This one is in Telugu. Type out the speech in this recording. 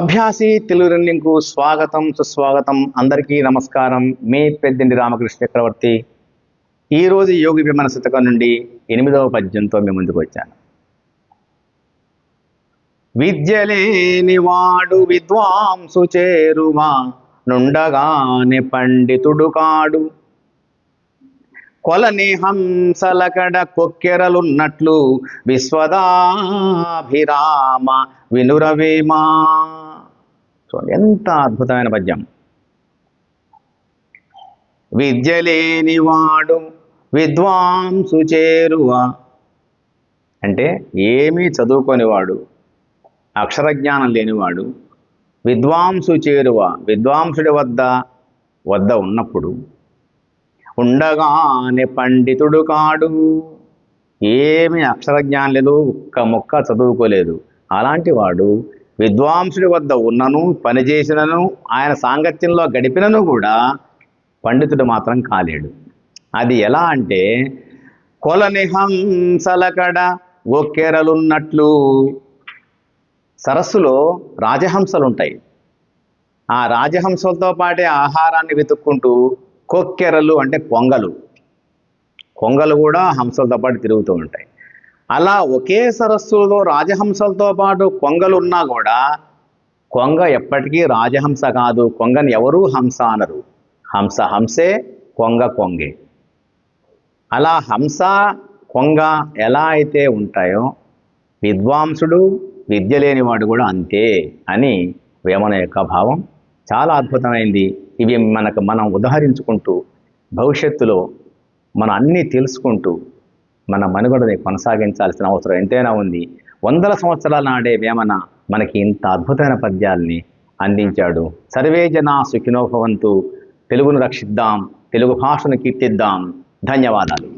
అభ్యాసి తెలుగు లెర్నింగ్కు స్వాగతం సుస్వాగతం. అందరికీ నమస్కారం. మీ పెద్దింటి రామకృష్ణ చక్రవర్తి. ఈరోజు యోగి విమన శతకం నుండి 8వ పద్యంతో మీ ముందుకు వచ్చాను. విద్యలేని వాడు విద్వాంసు చేరువా నుండగానే పండితుడు కాడు. కొలని హంసలకడ కొక్కెరలున్నట్లు విశ్వదాభిరామ వినురవేమా. చూడండి ఎంత అద్భుతమైన పద్యం. విద్యలేని వాడు విద్వాంసు చేరువా అంటే ఏమీ చదువుకొనివాడు, అక్షరజ్ఞానం లేనివాడు విద్వాంసు చేరువ విద్వాంసుడి వద్ద ఉన్నప్పుడు ఉండగానే పండితుడు కాడు. ఏమి అక్షరజ్ఞానం లేదు, ఒక్క మొక్క చదువుకోలేదు. అలాంటి వాడు విద్వాంసుడి వద్ద ఉన్నను పనిచేసినను ఆయన సాంగత్యంలో గడిపినను కూడా పండితుడు మాత్రం కాలేడు. అది ఎలా అంటే కొలని హంసలకడ ఒక్కెరలున్నట్లు. సరస్సులో రాజహంసలు ఉంటాయి. ఆ రాజహంసలతో పాటే ఆహారాన్ని వెతుక్కుంటూ కొక్కెరలు అంటే కొంగలు కూడా హంసలతో పాటు తిరుగుతూ ఉంటాయి. అలా ఒకే సరస్సులో రాజహంసలతో పాటు కొంగలు ఉన్నా కూడా కొంగ ఎప్పటికీ రాజహంస కాదు. కొంగని ఎవరూ హంస అనరు. హంస హంసే, కొంగ కొంగే. అలా హంస కొంగ ఎలా అయితే ఉంటాయో విద్వాంసుడు విద్య లేనివాడు కూడా అంతే అని వేమన యొక్క భావం. చాలా అద్భుతమైంది. ఇవి మనం ఉదాహరించుకుంటూ భవిష్యత్తులో మనం అన్నీ తెలుసుకుంటూ మన మనుగడని కొనసాగించాల్సిన అవసరం ఎంతైనా ఉంది. వందల సంవత్సరాల నాడే వేమన మనకి ఇంత అద్భుతమైన పద్యాల్ని అందించాడు. సర్వే జనా సుఖినో భవంతు. తెలుగును రక్షిద్దాం, తెలుగు భాషను కీర్తిద్దాం. ధన్యవాదాలు.